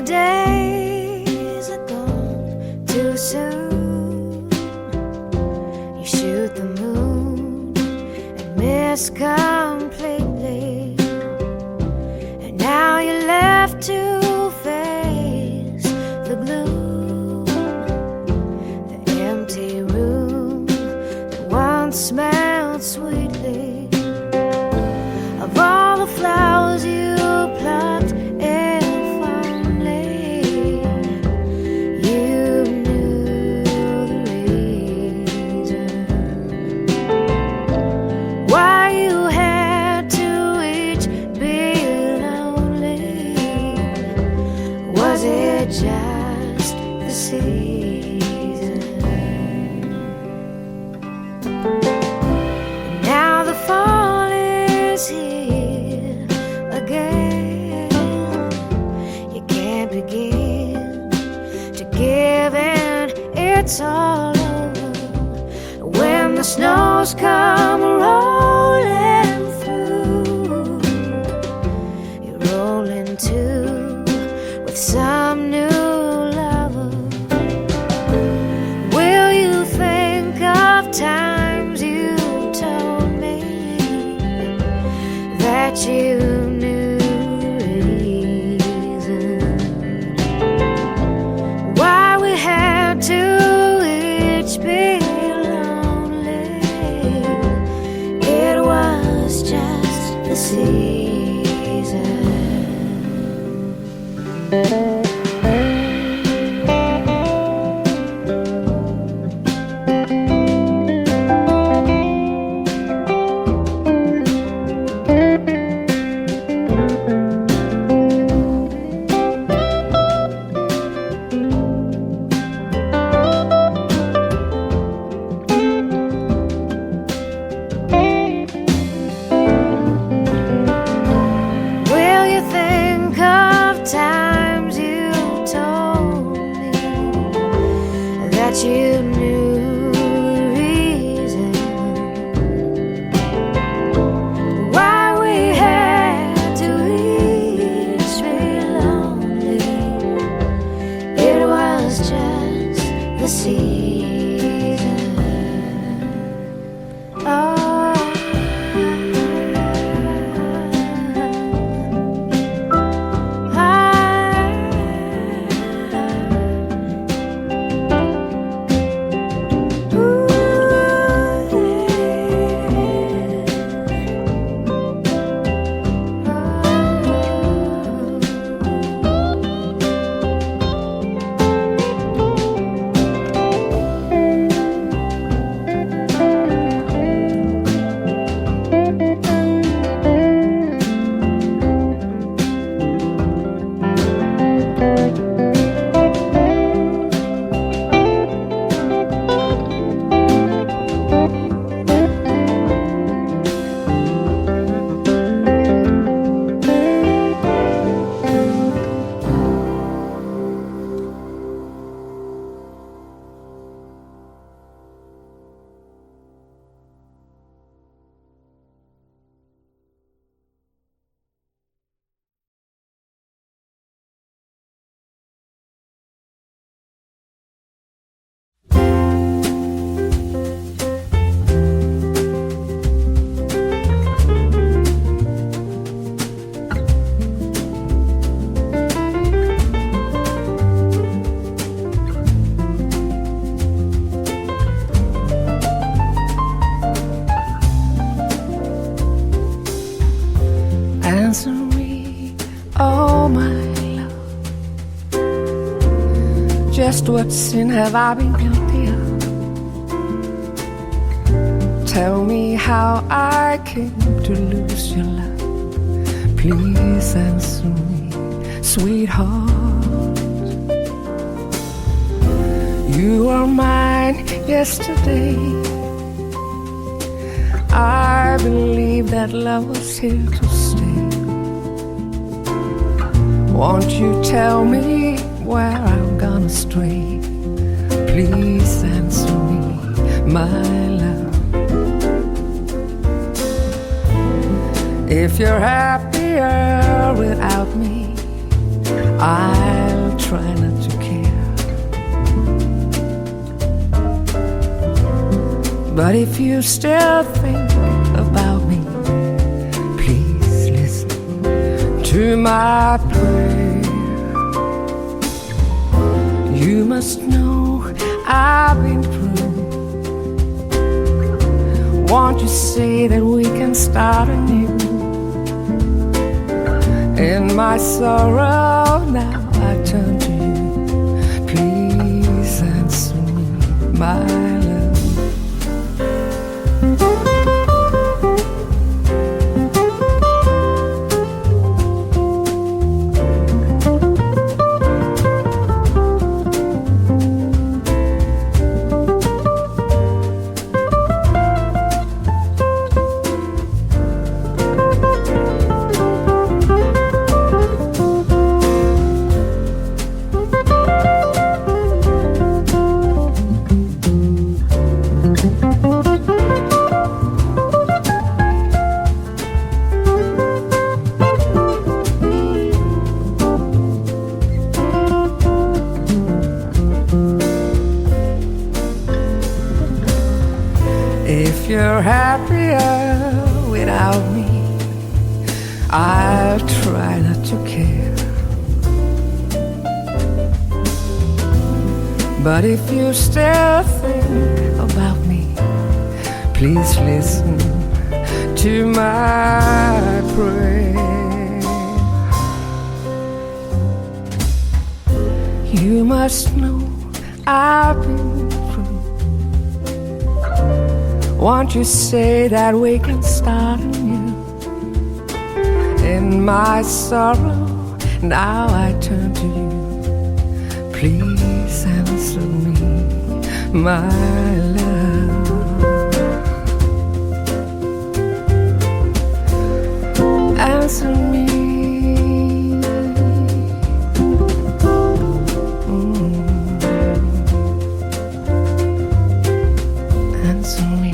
the days are gone too soon. You shoot the moon and miss completely, and now you're left to face the gloom, the empty room that once smelled sweetly of all the flowers you plucked. Just the season. Now the fall is here again. You can't begin to give in, it's all over. When the snows come rolling through, you're rolling too with some new lover. Will you think of times you told me that you knew the reason why we had to each be lonely? It was just the season. Just what sin have I been guilty of? Tell me how I came to lose your love. Please answer me, sweetheart. You were mine yesterday. I believe that love was here to stay. Won't you tell me where I'm gonna stray? Please answer me, my love. If you're happier without me, I'll try not to care. But if you still think about me, please listen to my prayer. You must know I've been through. Won't you say that we can start anew? In my sorrow now I turn to you. Please answer me, my love. If you're happier without me, I'll try not to care. But if you still think about me, please listen to my prayer. You must know I've been through. Won't you say that we can start anew? In my sorrow, now I turn to you. Please answer me, my love. Answer me. Answer me.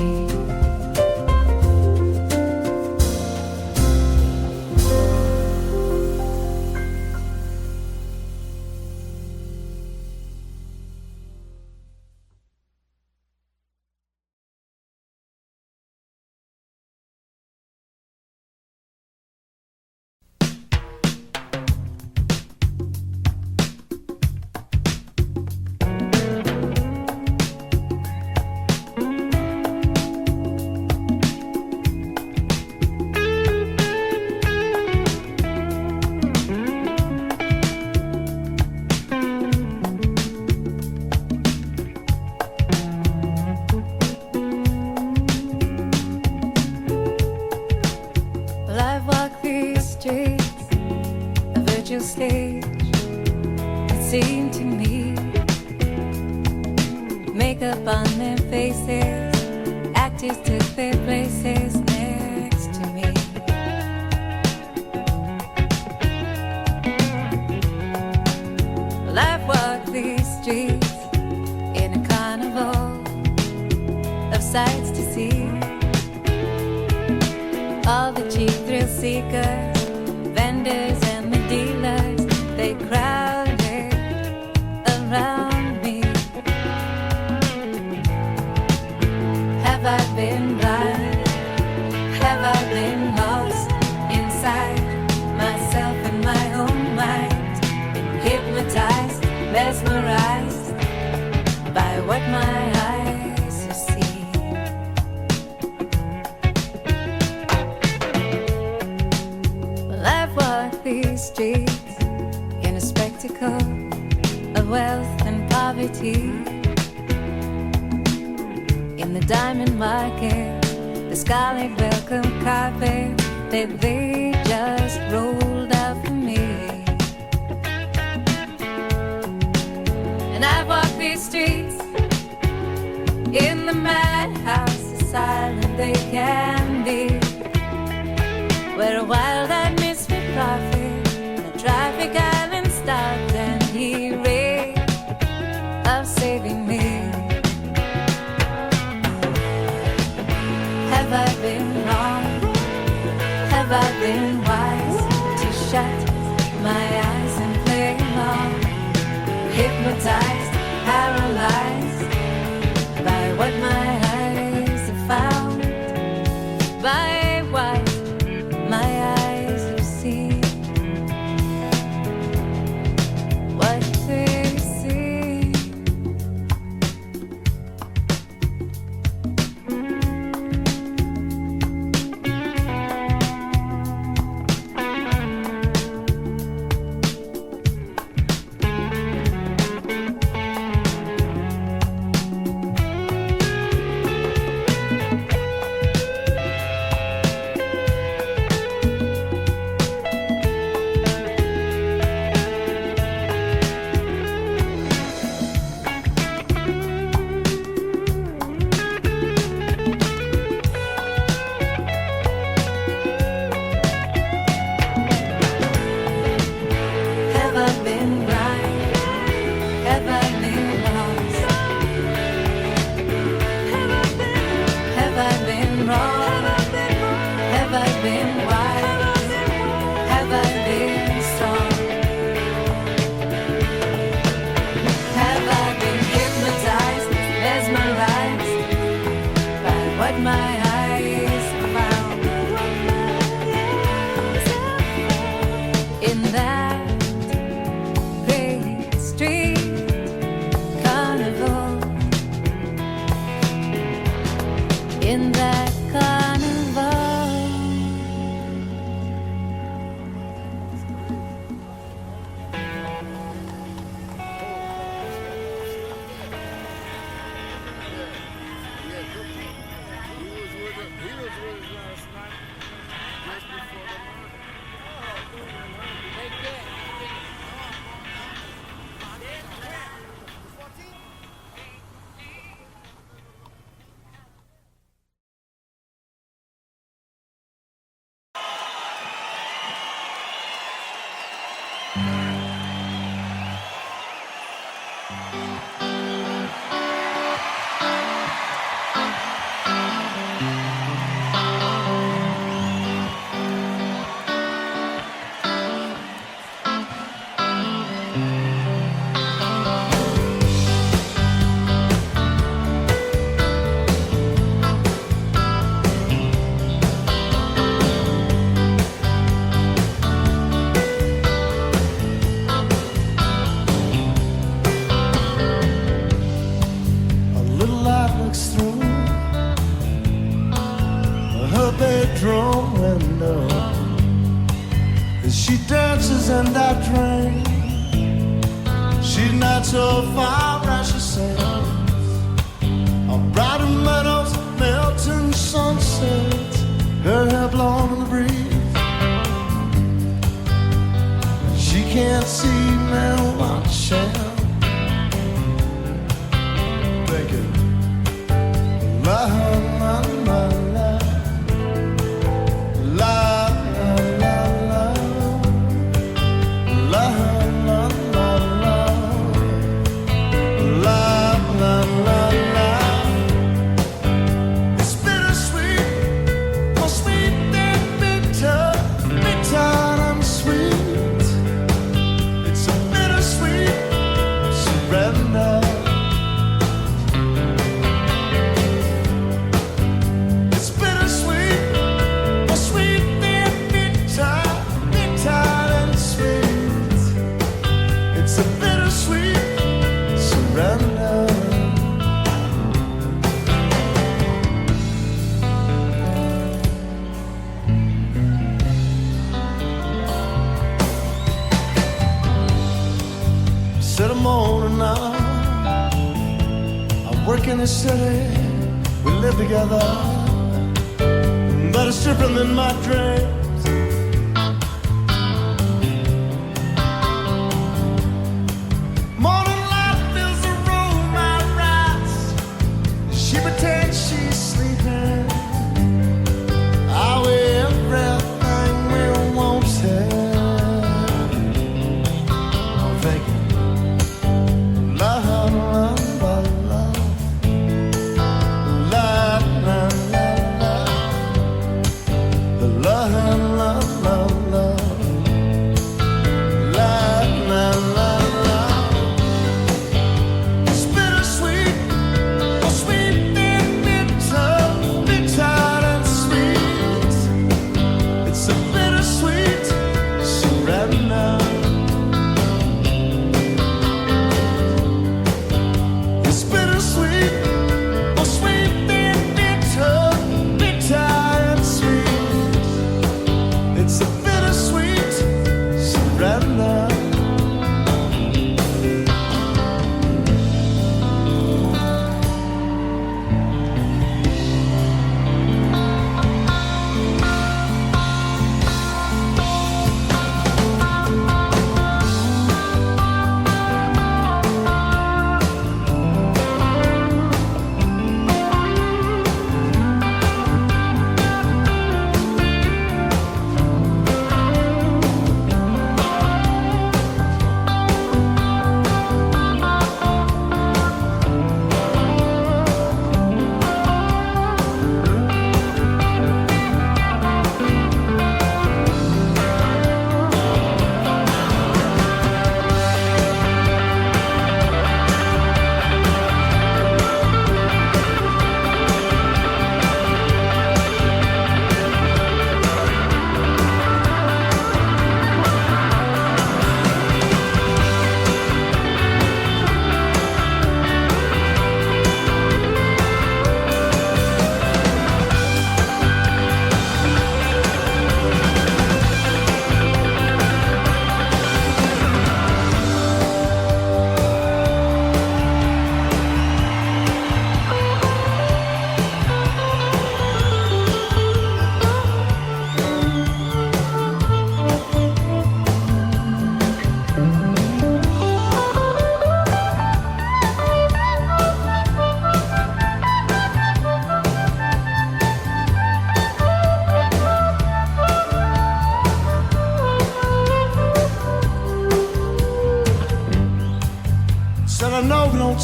Stage, it seemed to me, makeup on their faces, actors took their places next to me. Well, I've walked these streets in a carnival of sights to see. All the cheap thrill seekers, vendors and the dealers, they crowded around me. Have I been blind? Have I been lost inside myself and my own mind? Been hypnotized, mesmerized by what my eyes have seen. Well, I've walked these streets in a spectacle of wealth and poverty. In the diamond market, the scarlet welcome carpet that they just rolled out for me. And I've walked these streets in the madhouse, asylum they can be, where a wild-eyed misfit prophet, a traffic island stopped and he raved of saving me. Have I been wrong? Have I been wise to shut my eyes and play in that carnival. And I drink. She's not so far as she says. On brighter meadows, melting sunsets, her hair blowing in the breeze. She can't see me watching. Thinking, la la la la, la. In the city, we live together, but it's different than my dreams. Morning light fills the room, I rise. She pretends she's sleeping. Are we everything we want to? I'm thinking, love, love. Sweet, oh sweet, bitter, bitter.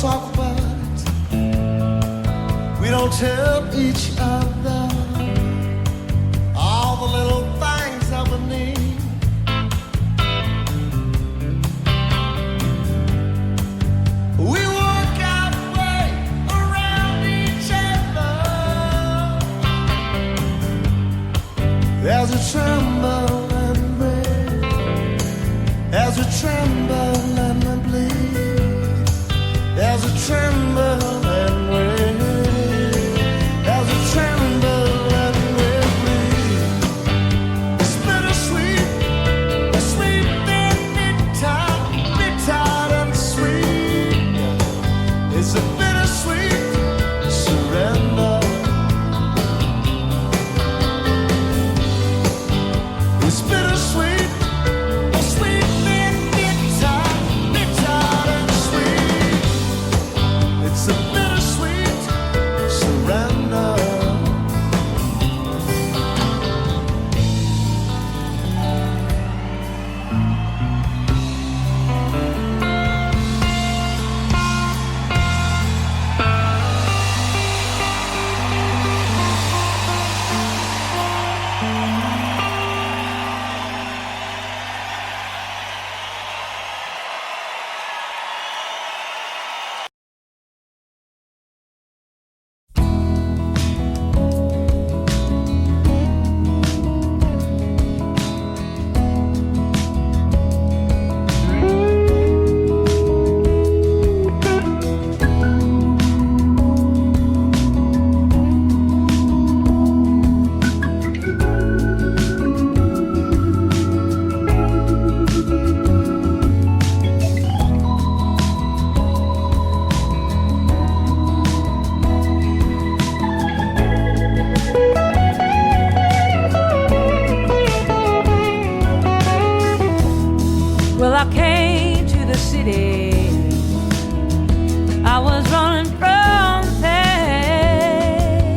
talk about it. We don't tell each other all the little things that we need. We work our way around each other as we tremble and breathe, as we tremble and we bleed, as we tremble and wait, as we tremble and we bleed. It's bittersweet, it's sweet and bitter and sweet. It's a bittersweet surrender. It's bittersweet, it's sweet and bitter and sweet. It's a bittersweet surrender. Well, I came to the city. I was running from pain.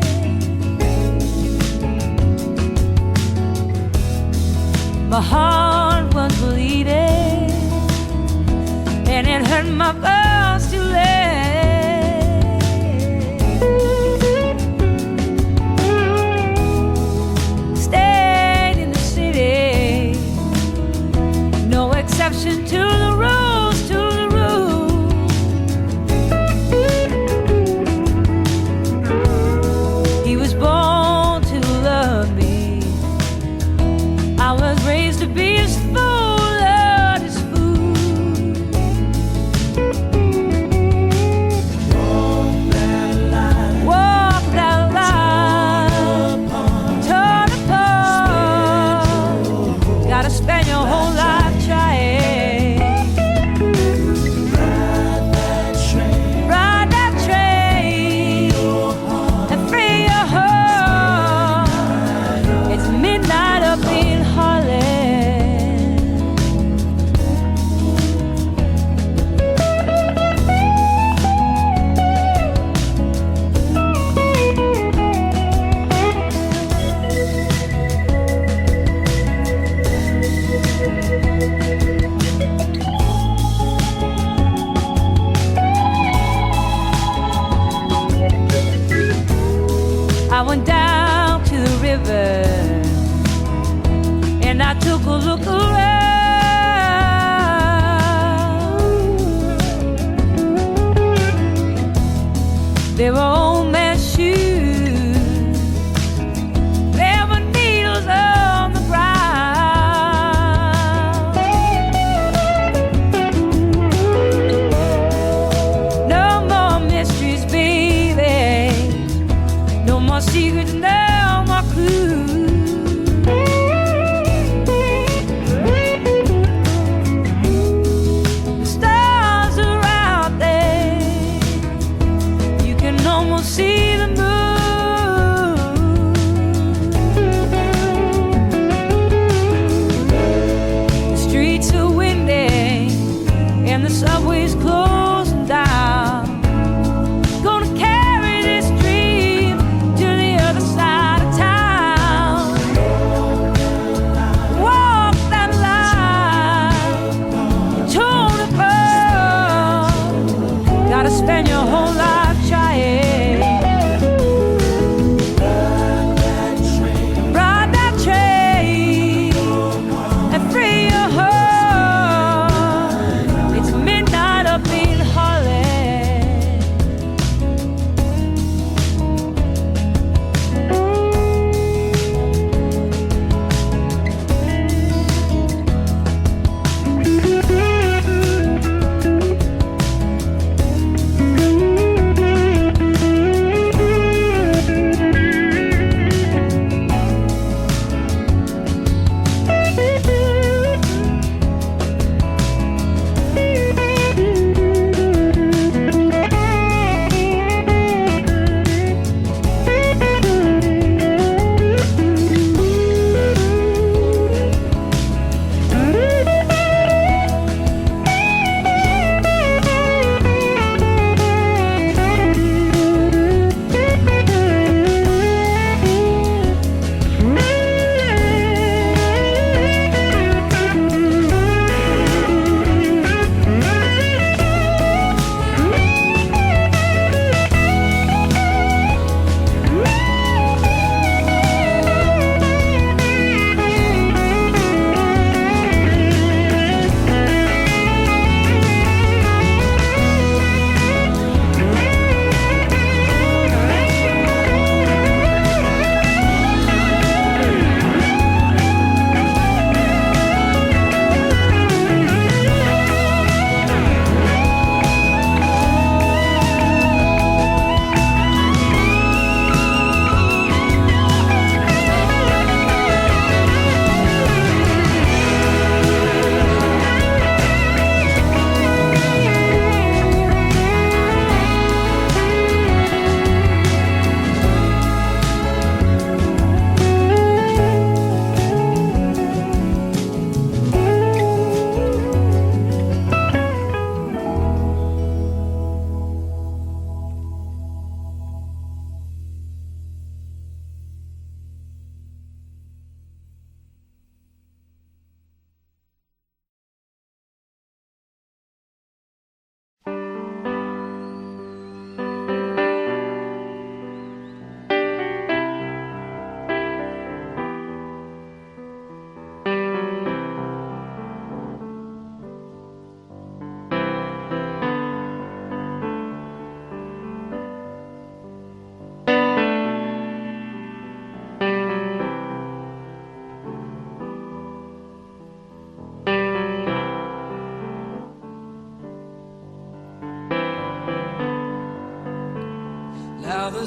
My heart was bleeding, and it hurt my bones to stayed in the city. No exception to the rules, to the rules. He was born to love me. I was raised to be his fool, Lord, his fool. Walk that line, torn apart. Gotta spend your whole life trying. Ride that train and free your heart. It's midnight up in Harlem. I went down to the river and I took a look around. There were old man's shoes, there were needles on the ground. No more mysteries, baby. No more secrets, no more clues. The stars are out there. You can almost see the moon. The streets are windy and the subway's closing down. Gonna carry this dream to the other side of town.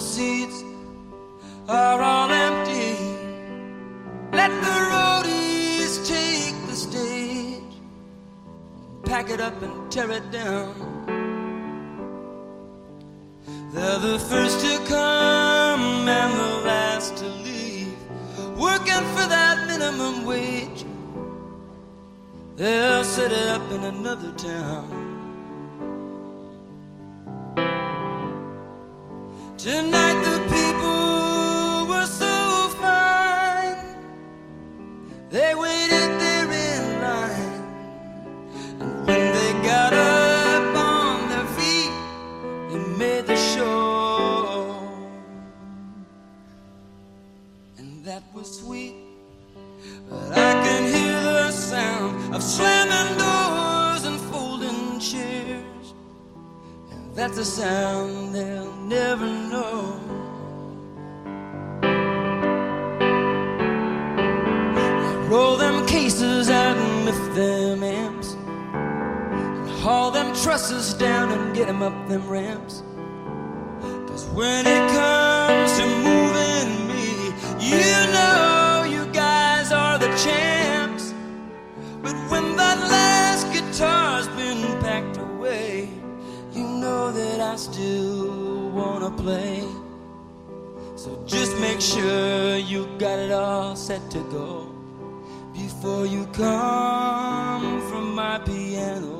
seats are all empty. Let the roadies take the stage, pack it up and tear it down. They're the first to come and the last to leave, working for that minimum wage. They'll set it up in another town. Tonight the people were so fine, they waited there in line, and when they got up on their feet, they made the show. And that was sweet, but I can hear the sound of slamming doors and folding chairs, and that's a sound they'll never know. Roll them cases out and lift them amps, and haul them trusses down and get them up them ramps. 'Cause when it comes to moving me, you know you guys are the champs. But when that last guitar's been packed away, you know that I still wanna play. So just make sure you got it all set to go before you come from my piano.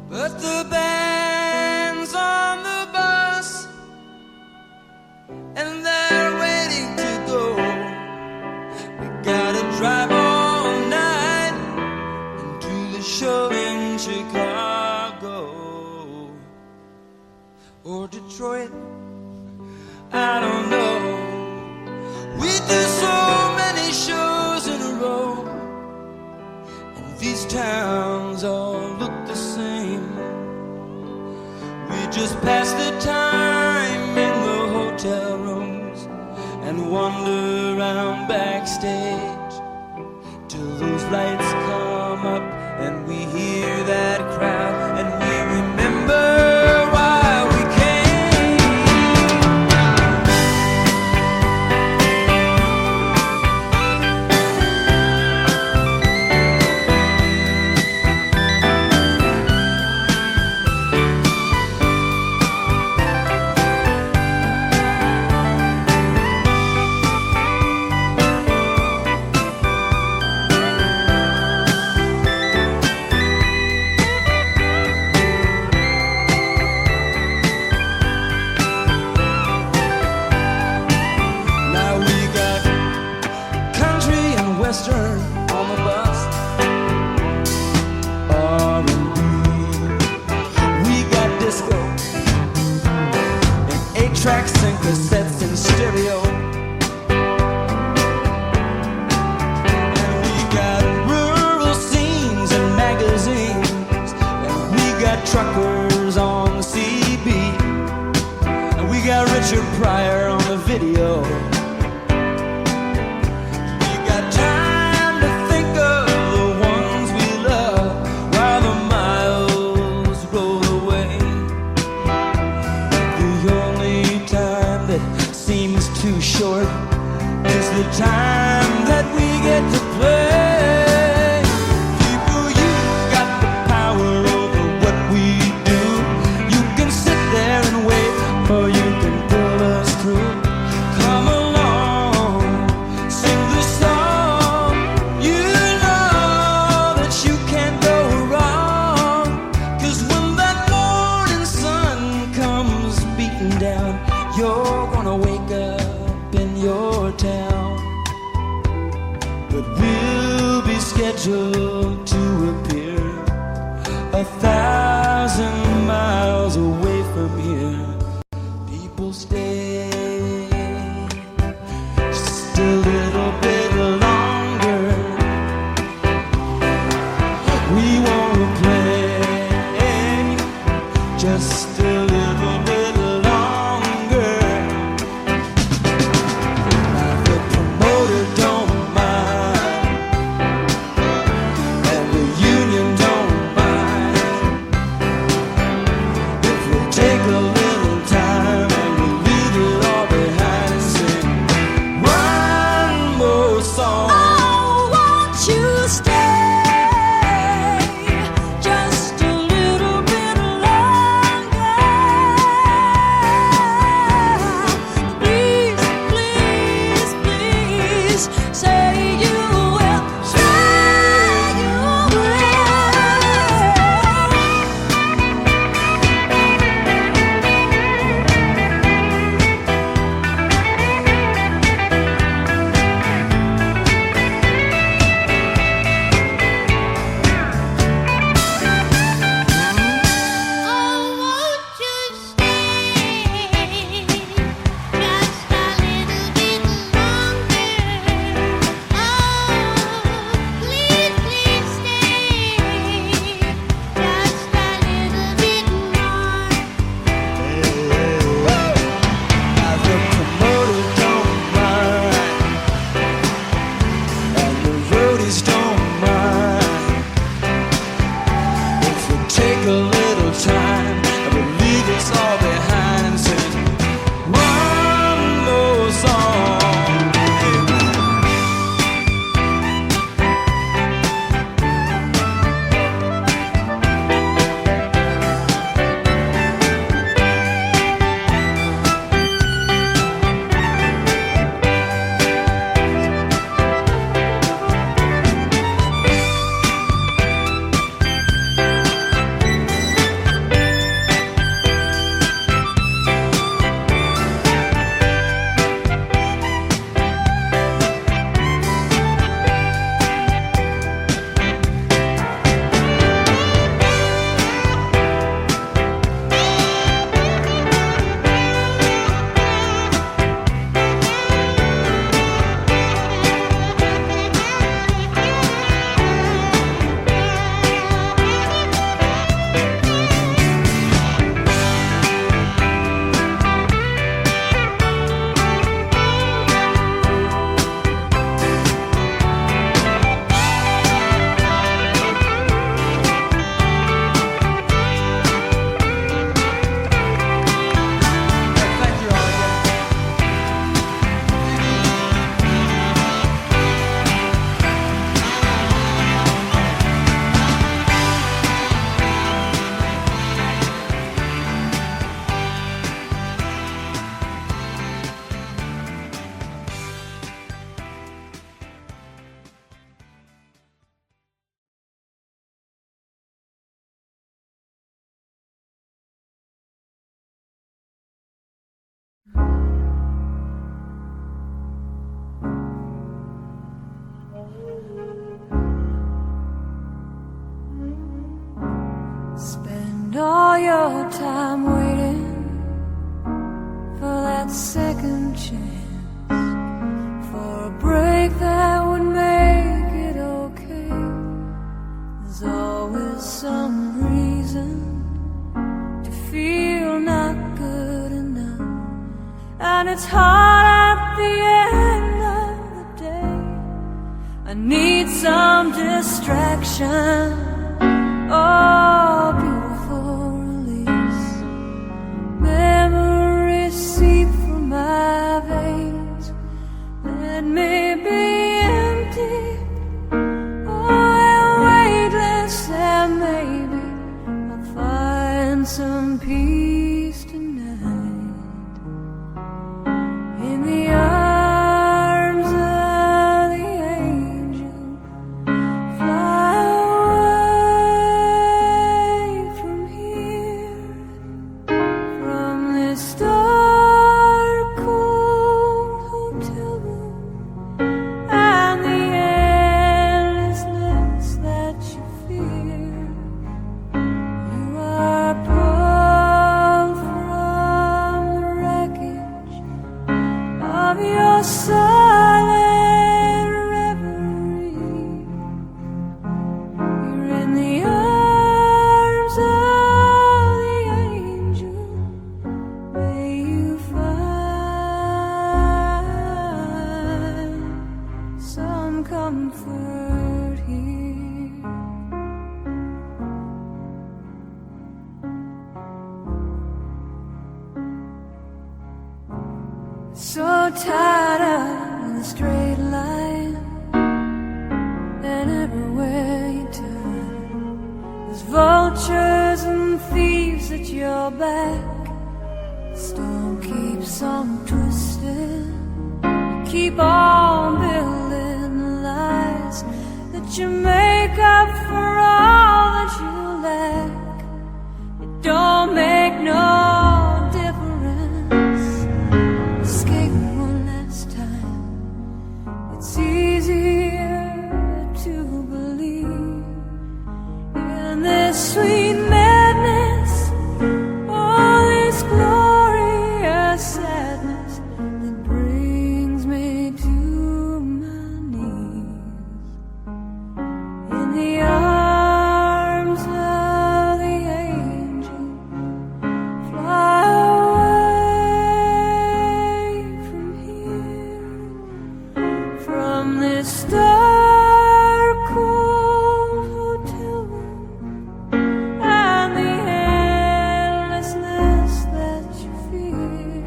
But the band's on the bus, and they're waiting to go. We gotta drive all night and do the show in Chicago or Detroit, I don't know. We do so many shows in a row, and these towns all look the same. We just pass the time in the hotel rooms and wander around backstage till those lights come up and we hear that crowd and we remember why we Western on the bus, R&B. We got disco and 8 tracks and cassettes and stereo. And we got rural scenes and magazines, and we got truckers on the CB, and we got Richard Pryor on the video. Too short is the time that we get to play. People, you've got the power over what we do. You can sit there and wait, or you can pull us through. Come along, sing the song. You know that you can't go wrong. 'Cause when that morning sun comes beating down, you're gonna wake up in your town, but we'll be scheduled to appear 1,000 miles away from here, people stay just a little bit longer. We want to play just a little bit longer. Now the promoter don't mind, and the union don't mind, if we take a little time and we leave it all behind and sing one more song. Oh, won't you stay just a little bit longer? Please, please, please say you will. Say you will. Oh, won't you stay just a little bit longer? Oh, please, please stay just a little bit more. Now the promoter don't mind, and the roadies don't mind, if we take a little time and we leave this all behind and sing one more song. Thank you all again. Spend all your time waiting for that second chance, for a break that would make it okay. There's always some reason to feel not good enough, and it's hard at the end of the day. I need some distraction. Oh, beautiful release. Memories seep from my veins. Let me be empty. Oh, weightless, and maybe I'll find some peace tonight. In the arms of the angel, fly away. silent reverie. You're in the arms of the angel. May you find some comfort here. So tired of the straight line, and everywhere you turn, there's vultures and thieves at your back. The storm keeps on twisting. Keep on building lies that you make up for all that you lack. It don't make no difference. Escape one last time. It's easier to believe in this sweet madness, all this glorious sadness that brings me to my knees. In the arms of the angel, fly away from here, from this dark, cold hotel room, and the endlessness that you fear.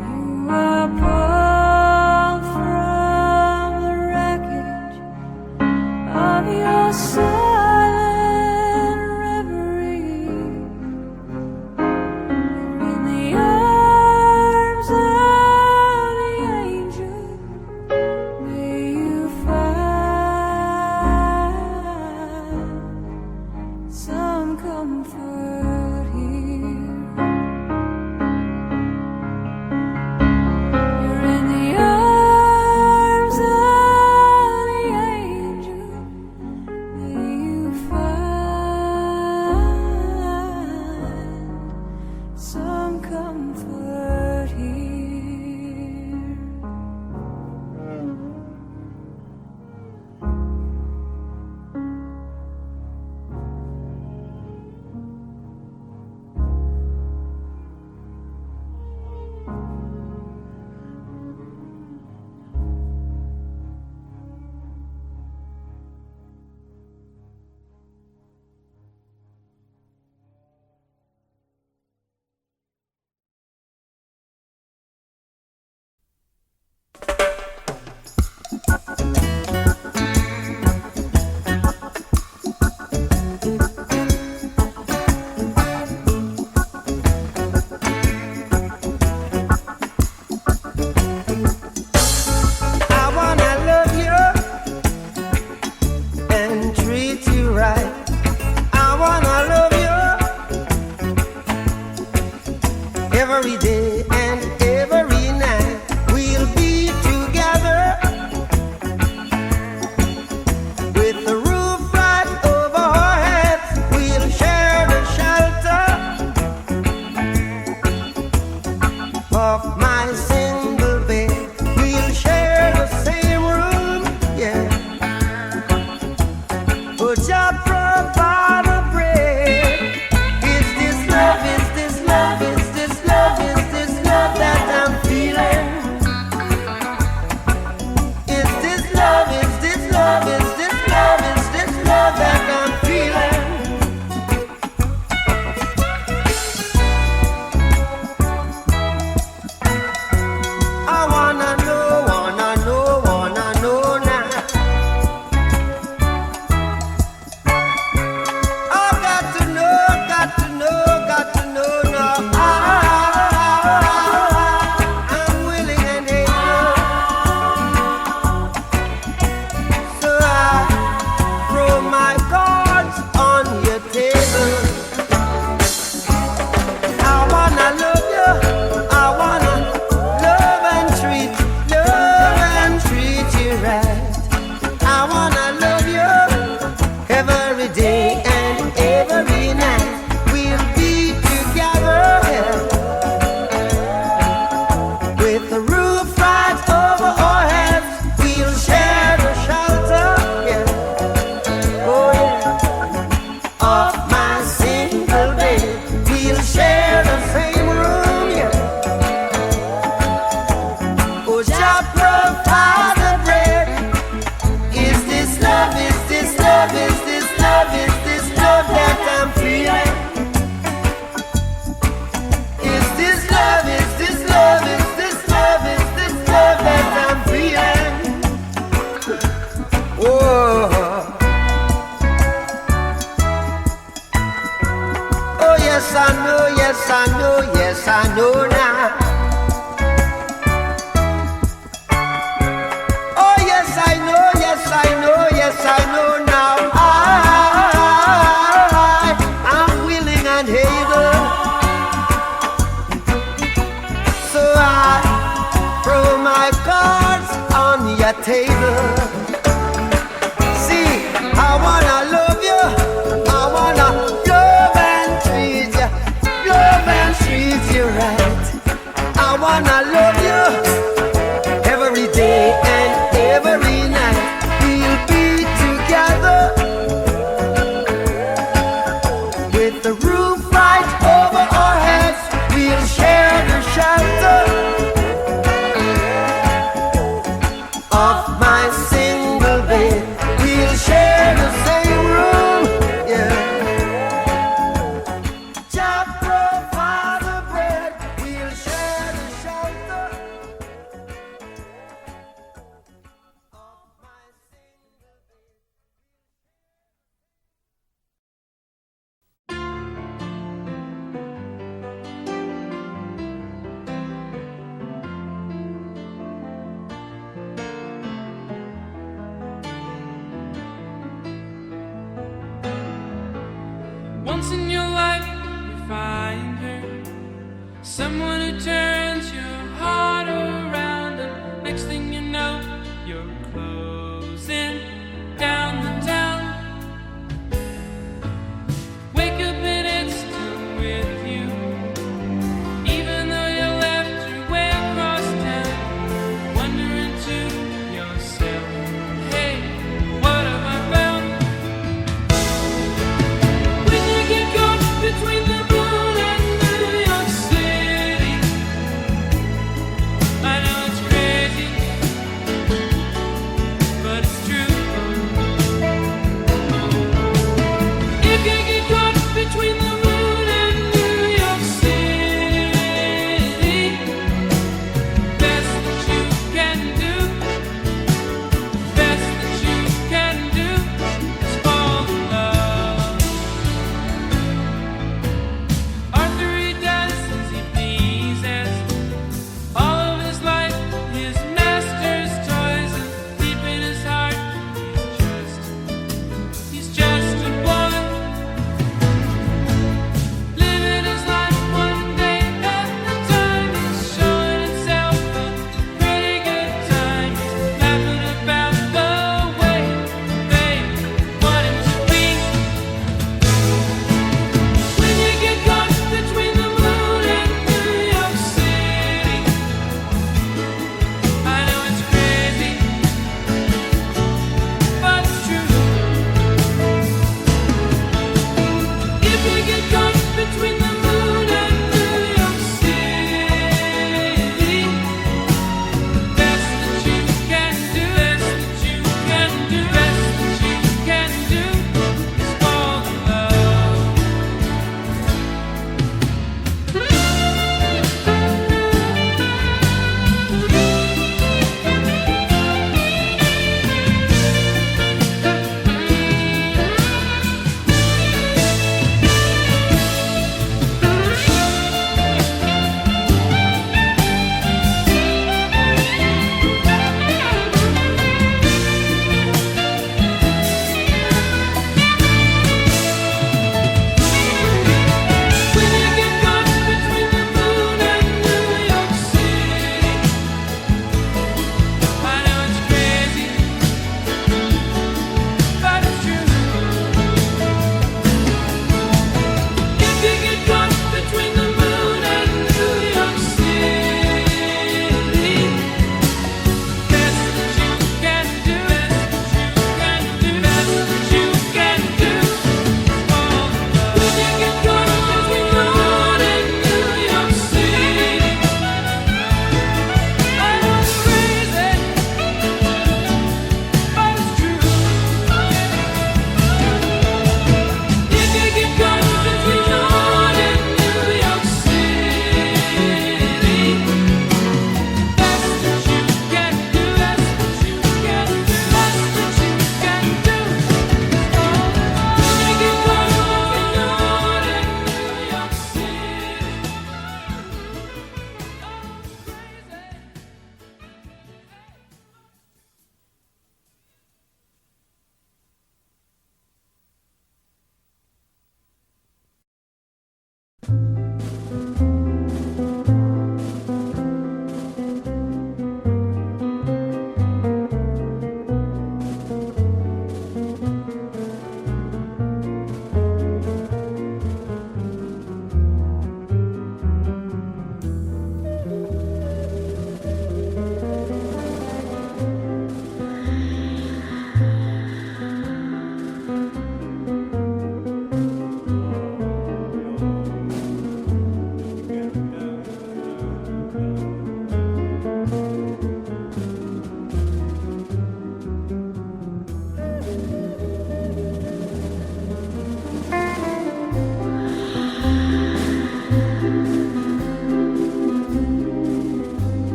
You are pulled from the wreckage of your silent reverie. You're in the arms of the angel. May you find some comfort here. You're in the arms of the angel. May you find some comfort here. I wanna love you and treat you right. I wanna love you every day and every night. We'll be together with the roof right over our heads. We'll share the shelter of my single bed. We'll share the same room, yeah. But just provide a break. Is this love? Is this love? Is this love? Is this love that I'm feeling? Is this love? Is this love? Is this love? Is this love that I'm feeling? know now. Oh yes, I know, yes, I know, yes, I know now. I'm willing and able. So I throw my cards on your table. See, I wanna love you, I wanna love and treat you, love and treat you right. I wanna love you every day and every night. We'll be together with the roof right over our heads. We'll share the shelter of my single bed. We'll share the same room, yeah. Jah provide the bread. We'll share the shelter of my single bed. Once in your life, you find her, someone who turns your heart around.